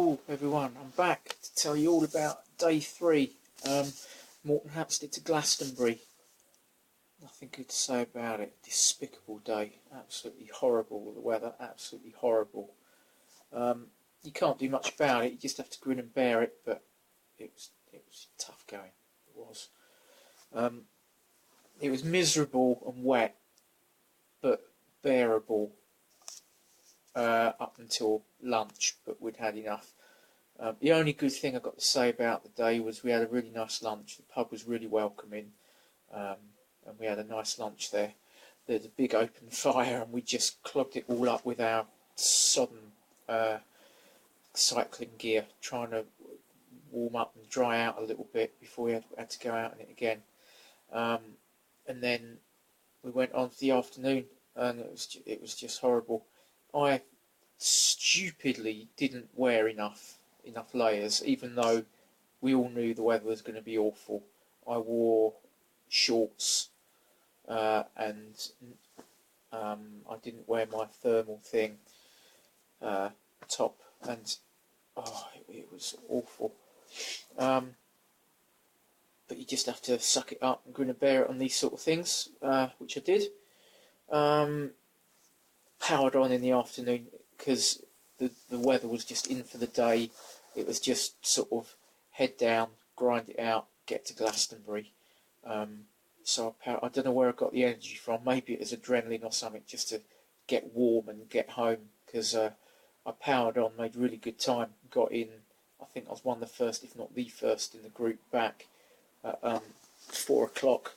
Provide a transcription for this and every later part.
Hello everyone, I'm back to tell you all about day 3, Moretonhampstead to Glastonbury. Nothing good to say about it. Despicable day, absolutely horrible. The weather, absolutely horrible. You can't do much about it, you just have to grin and bear it, but it was tough going, it was. It was miserable and wet, but bearable up until lunch, but we'd had enough. The only good thing I got to say about the day was we had a really nice lunch. The pub was really welcoming, and we had a nice lunch there. There's a big open fire, and we just clogged it all up with our sodden cycling gear, trying to warm up and dry out a little bit before we had to go out in it again. And then we went on for the afternoon, and it was just horrible. I stupidly didn't wear enough layers, even though we all knew the weather was going to be awful. I wore shorts and I didn't wear my thermal thing top, and it was awful. But you just have to suck it up and grin and bear it on these sort of things, which I did. Powered on in the afternoon because the weather was just in for the day. It was just sort of head down, grind it out, get to Glastonbury. So I don't know where I got the energy from. Maybe it was adrenaline or something, just to get warm and get home, because I powered on, made really good time, got in. I think I was one of the first, if not the first, in the group back at 4 o'clock.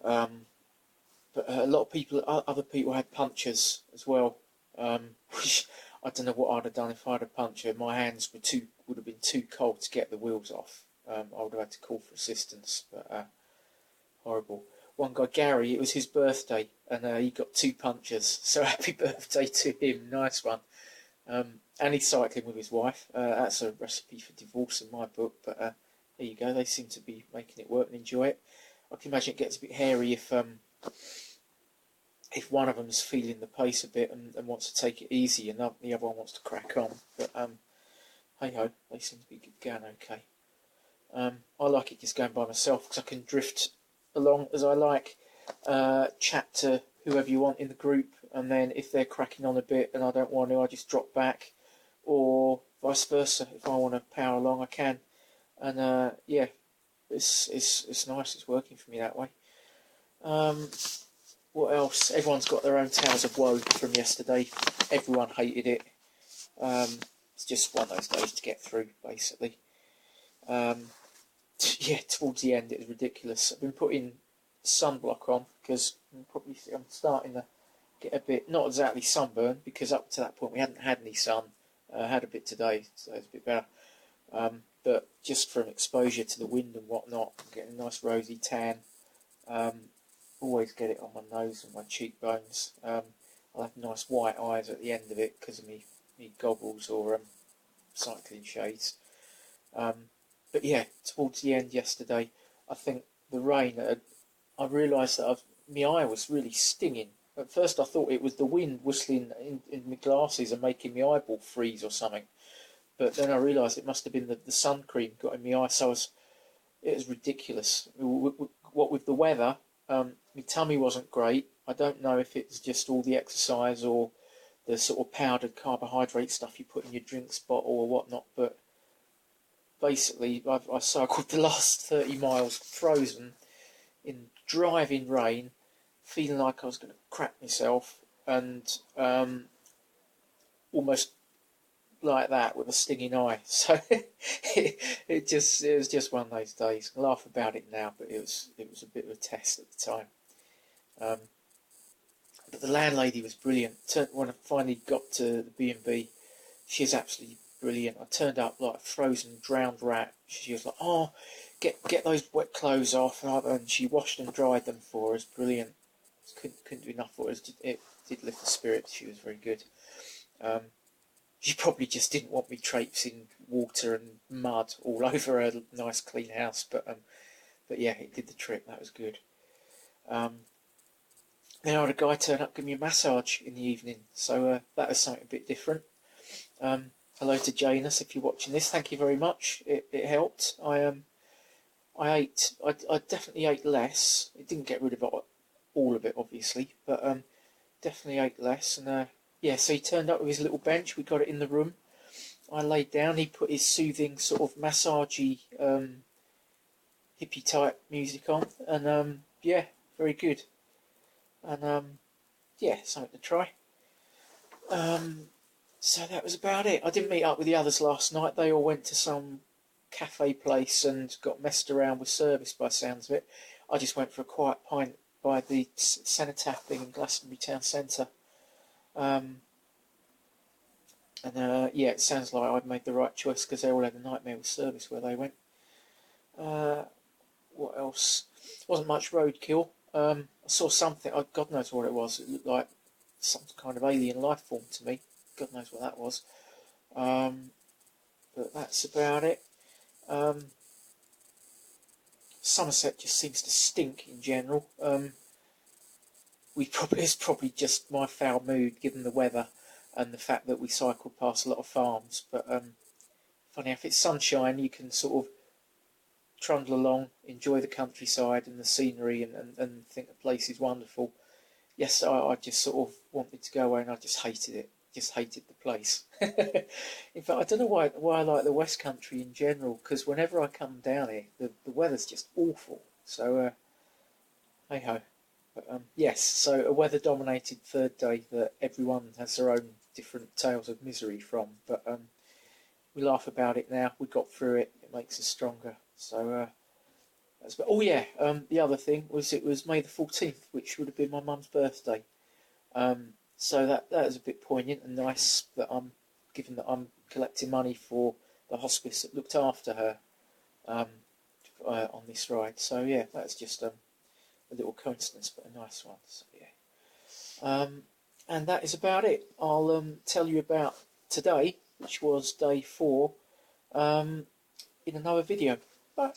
But a lot of other people had punctures as well, which I don't know what I'd have done if I had a puncture. My hands would have been too cold to get the wheels off. I would have had to call for assistance, but horrible. One guy, Gary, it was his birthday, and he got 2 punctures, so happy birthday to him, nice one. And he's cycling with his wife. That's a recipe for divorce in my book, but there you go, they seem to be making it work and enjoy it. I can imagine it gets a bit hairy if one of them's feeling the pace a bit and wants to take it easy, and the other one wants to crack on. But hey ho, they seem to be going okay. I like it just going by myself because I can drift along as I like, chat to whoever you want in the group, and then if they're cracking on a bit and I don't want to, I just drop back, or vice versa. If I want to power along, I can. And yeah, it's nice. It's working for me that way. What else? Everyone's got their own tales of woe from yesterday. Everyone hated it. It's just one of those days to get through, basically. Yeah, towards the end it was ridiculous. I've been putting sunblock on because I'm starting to get a bit, not exactly sunburn, because up to that point we hadn't had any sun. I had a bit today, so it's a bit better. But just from exposure to the wind and whatnot, I'm getting a nice rosy tan. Always get it on my nose and my cheekbones. I'll have nice white eyes at the end of it because of me goggles or cycling shades. But yeah, towards the end yesterday, I think the rain, I realised that my eye was really stinging. At first I thought it was the wind whistling in my glasses and making my eyeball freeze or something. But then I realised it must have been the sun cream got in my eye, so it was ridiculous. What with the weather, my tummy wasn't great. I don't know if it's just all the exercise or the sort of powdered carbohydrate stuff you put in your drinks bottle or whatnot, but basically I cycled the last 30 miles frozen in driving rain, feeling like I was going to crap myself, and almost like that with a stinging eye. So it was just one of those days. I laugh about it now, but it was a bit of a test at the time. But the landlady was brilliant. When I finally got to the B&B, she's absolutely brilliant. I turned up like a frozen, drowned rat. She was like, "Oh, get those wet clothes off," and she washed and dried them for us. Brilliant. Couldn't do enough for us. It did lift the spirits. She was very good. She probably just didn't want me traipsing water and mud all over her nice clean house, but yeah, it did the trick. That was good. Then I had a guy turn up give me a massage in the evening, so that was something a bit different. hello to Janus if you're watching this. Thank you very much. It helped. I definitely ate less. It didn't get rid of all of it, obviously, but definitely ate less. And yeah, so he turned up with his little bench. We got it in the room. I laid down. He put his soothing sort of massagey hippie type music on, and yeah, very good. And yeah, something to try. So that was about it. I didn't meet up with the others last night. They all went to some cafe place and got messed around with service by the sounds of it. I just went for a quiet pint by the cenotaph thing in Glastonbury town centre. And yeah, it sounds like I've made the right choice because they all had a nightmare with service where they went. What else? Wasn't much roadkill. I saw something. God knows what it was. It looked like some kind of alien life form to me. God knows what that was. But that's about it. Somerset just seems to stink in general. It's probably just my foul mood given the weather and the fact that we cycled past a lot of farms. But funny, if it's sunshine, you can sort of trundle along, enjoy the countryside and the scenery, and think the place is wonderful. Yes, I just sort of wanted to go away, and I just hated it. Just hated the place. In fact, I don't know why I like the West Country in general, because whenever I come down here, the weather's just awful. So, hey ho. But yes, so a weather-dominated third day that everyone has their own different tales of misery from. But we laugh about it now. We got through it. It makes us stronger. So that's. Oh yeah. The other thing was it was May the 14th, which would have been my mum's birthday. So that is a bit poignant and nice that given that I'm collecting money for the hospice that looked after her on this ride. So yeah, that's just a little coincidence, but a nice one. So yeah, and that is about it. I'll tell you about today, which was day 4, in another video. Bye.